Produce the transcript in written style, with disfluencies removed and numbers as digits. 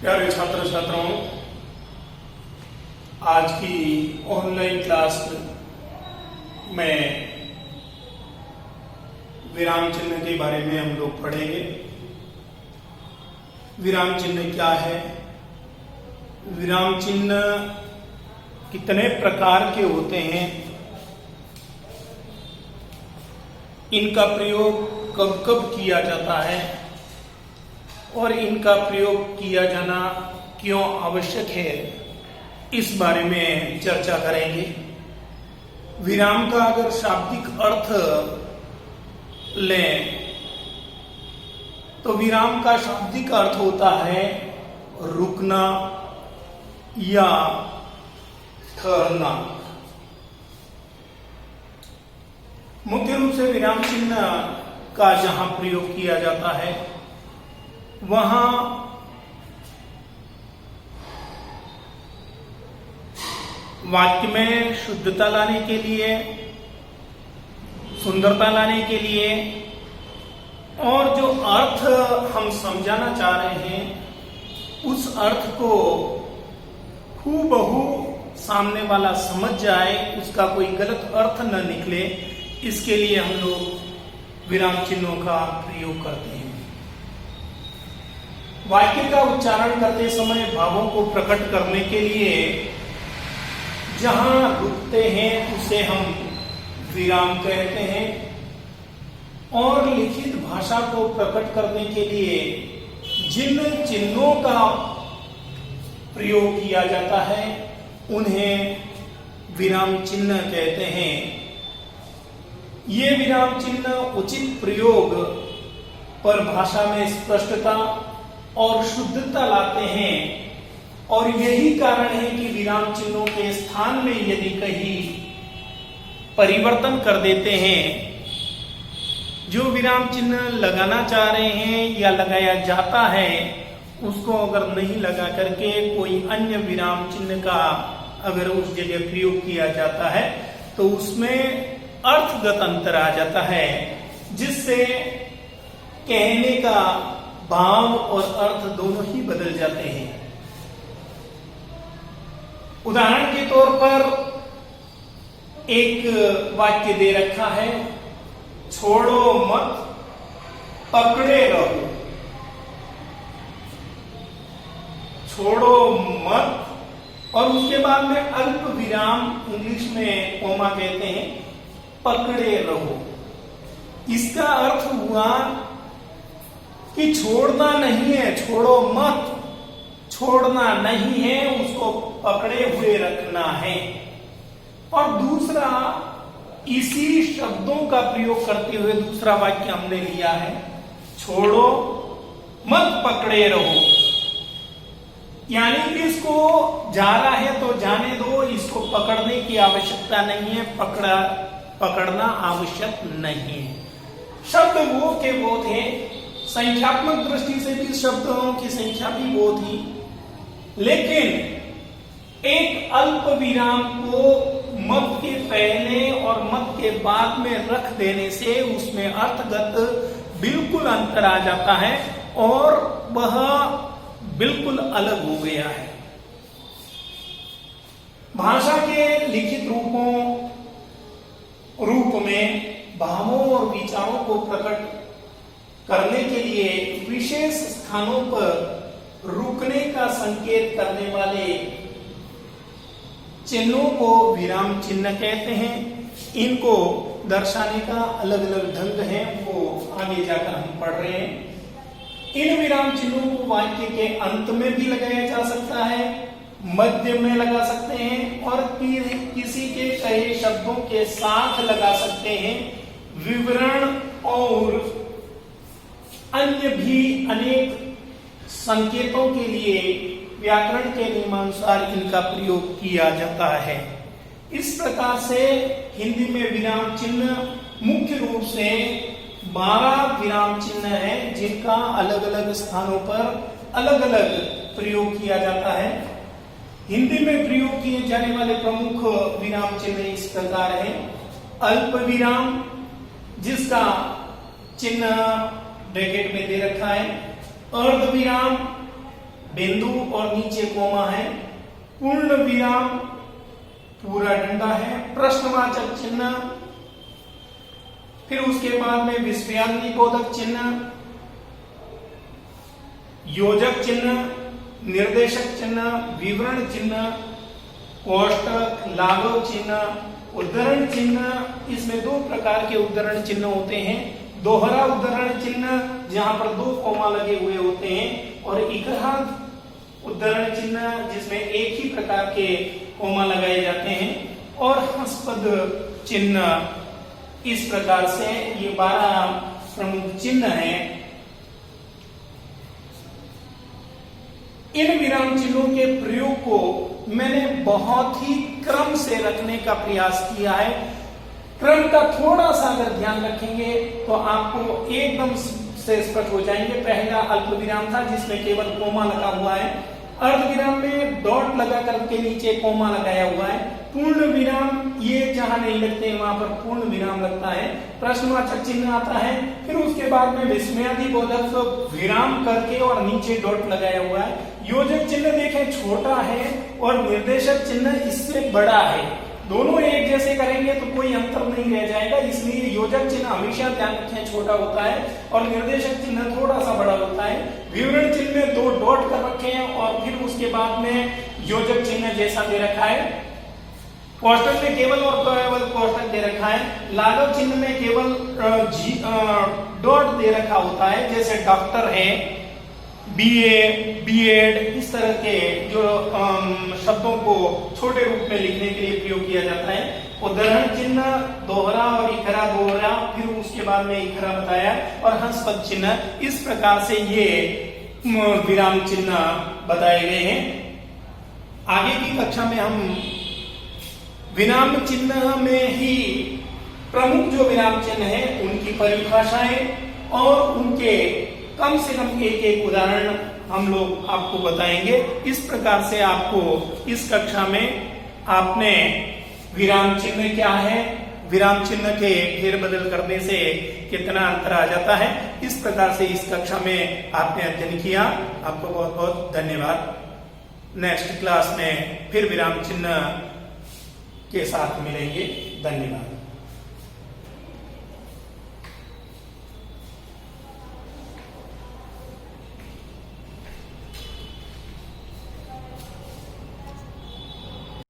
प्यारे छात्र छात्राओं, आज की ऑनलाइन क्लास में विराम चिन्ह के बारे में हम लोग पढ़ेंगे। विराम चिन्ह क्या है, विराम चिन्ह कितने प्रकार के होते हैं, इनका प्रयोग कब कब किया जाता है और इनका प्रयोग किया जाना क्यों आवश्यक है, इस बारे में चर्चा करेंगे। विराम का अगर शाब्दिक अर्थ लें तो विराम का शाब्दिक अर्थ होता है रुकना या ठहरना। मुख्य रूप से विराम चिन्ह का जहां प्रयोग किया जाता है वहां वाक्य में शुद्धता लाने के लिए, सुंदरता लाने के लिए और जो अर्थ हम समझाना चाह रहे हैं उस अर्थ को हूबहू सामने वाला समझ जाए, उसका कोई गलत अर्थ न निकले, इसके लिए हम लोग विराम चिन्हों का प्रयोग करते हैं। वाक्य का उच्चारण करते समय भावों को प्रकट करने के लिए जहां रुकते हैं उसे हम विराम कहते हैं और लिखित भाषा को प्रकट करने के लिए जिन चिन्हों का प्रयोग किया जाता है उन्हें विराम चिन्ह कहते हैं। ये विराम चिन्ह उचित प्रयोग पर भाषा में स्पष्टता और शुद्धता लाते हैं और यही कारण है कि विराम चिन्हों के स्थान में यदि कहीं परिवर्तन कर देते हैं, जो विराम चिन्ह लगाना चाह रहे हैं या लगाया जाता है उसको अगर नहीं लगा करके कोई अन्य विराम चिन्ह का अगर उस जगह प्रयोग किया जाता है तो उसमें अर्थगत अंतर आ जाता है, जिससे कहने का भाव और अर्थ दोनों ही बदल जाते हैं। उदाहरण के तौर पर एक वाक्य दे रखा है, छोड़ो मत पकड़े रहो। छोड़ो मत और उसके बाद में अल्प विराम, इंग्लिश में कोमा कहते हैं, पकड़े रहो। इसका अर्थ हुआ कि छोड़ना नहीं है, छोड़ो मत, छोड़ना नहीं है, उसको पकड़े हुए रखना है। और दूसरा, इसी शब्दों का प्रयोग करते हुए दूसरा वाक्य हमने लिया है, छोड़ो मत पकड़े रहो, यानी कि इसको जा रहा है तो जाने दो, इसको पकड़ने की आवश्यकता नहीं है, पकड़ना आवश्यक नहीं है। शब्द वो के वो थे, संख्यात्मक दृष्टि से भी शब्दों की संख्या भी वो थी, लेकिन एक अल्प विराम को मत के पहले और मत के बाद में रख देने से उसमें अर्थगत बिल्कुल अंतर आ जाता है और वह बिल्कुल अलग हो गया है। भाषा के लिखित रूप में भावों और विचारों को प्रकट करने के लिए विशेष स्थानों पर रुकने का संकेत करने वाले चिन्हों को विराम चिन्ह कहते हैं। इनको दर्शाने का अलग अलग ढंग है, वो आगे जाकर हम पढ़ रहे हैं। इन विराम चिन्हों को वाक्य के अंत में भी लगाया जा सकता है, मध्य में लगा सकते हैं और किसी के कहे शब्दों के साथ लगा सकते हैं। विवरण और अन्य भी अनेक संकेतों के लिए व्याकरण के नियमानुसार इनका प्रयोग किया जाता है। इस प्रकार से हिंदी में विराम चिन्ह मुख्य रूप से 12 विराम चिन्ह है, जिनका अलग अलग स्थानों पर अलग अलग प्रयोग किया जाता है। हिंदी में प्रयोग किए जाने वाले प्रमुख विराम चिन्ह इस प्रकार है। अल्प विराम, जिसका चिन्ह ब्रैकेट में दे रखा है। अर्ध विराम, बिंदु और नीचे कोमा है, पूर्ण विराम, पूरा डंडा है, प्रश्नवाचक चिन्ह, फिर उसके बाद में विस्मयादिनी बोधक चिन्ह, योजक चिन्ह, निर्देशक चिन्ह, विवरण चिन्ह, कोष्टक, लाघव चिन्ह, उद्धरण चिन्ह। इसमें दो प्रकार के उद्धरण चिन्ह होते हैं, दोहरा उद्धरण चिन्ह जहां पर दो कोमा लगे हुए होते हैं, और इकरार उद्धरण चिन्ह जिसमें एक ही प्रकार के कोमा लगाए जाते हैं, और हंसपद चिन्ह। इस प्रकार से ये 12 प्रमुख चिन्ह हैं। इन विराम चिन्हों के प्रयोग को मैंने बहुत ही क्रम से रखने का प्रयास किया है। क्रम का थोड़ा सा अगर ध्यान रखेंगे तो आपको एकदम से स्पष्ट हो जाएंगे। पहला अल्प विराम था जिसमें केवल कोमा लगा हुआ है, अर्ध विराम में डॉट लगा करके नीचे कोमा लगाया हुआ है, पूर्ण विराम ये जहां नहीं लगते वहां पर पूर्ण विराम लगता है, प्रश्नवाचक चिन्ह आता है, फिर उसके बाद में विस्मयादि बोधक विराम करके और नीचे डॉट लगाया हुआ है, योजक चिन्ह देखें छोटा है और निर्देशक चिन्ह इससे बड़ा है। दोनों एक जैसे करेंगे तो कोई अंतर नहीं रह जाएगा, इसलिए योजक चिन्ह हमेशा ध्यान रखें छोटा होता है और निर्देशक चिन्ह थोड़ा सा बड़ा होता है। विवरण चिन्ह में 2 डॉट कर रखे हैं और फिर उसके बाद में योजक चिन्ह जैसा दे रखा है। कोष्टक में केवल और केवल कोष्टक दे रखा है। लाघव चिन्ह में केवल डॉट दे रखा होता है, जैसे डॉक्टर है, बीए, बीएड, इस तरह के जो शब्दों को छोटे रूप में लिखने के लिए प्रयोग किया जाता है। उद्धरण चिन्ह दोहरा और इकरा दोहरा, फिर उसके बाद में इकरा बताया, और हंसपद चिन्ह। इस प्रकार से ये विराम चिन्ह बताए गए हैं। आगे की कक्षा में हम विराम चिन्ह में ही प्रमुख जो विराम चिन्ह है उनकी परिभाषाएं और उनके कम से कम एक एक उदाहरण हम लोग आपको बताएंगे। इस प्रकार से आपको इस कक्षा में आपने विराम चिन्ह क्या है, विराम चिन्ह के फेरबदल करने से कितना अंतर आ जाता है, इस प्रकार से इस कक्षा में आपने अध्ययन किया। आपको बहुत बहुत धन्यवाद। नेक्स्ट क्लास में फिर विराम चिन्ह के साथ मिलेंगे। धन्यवाद।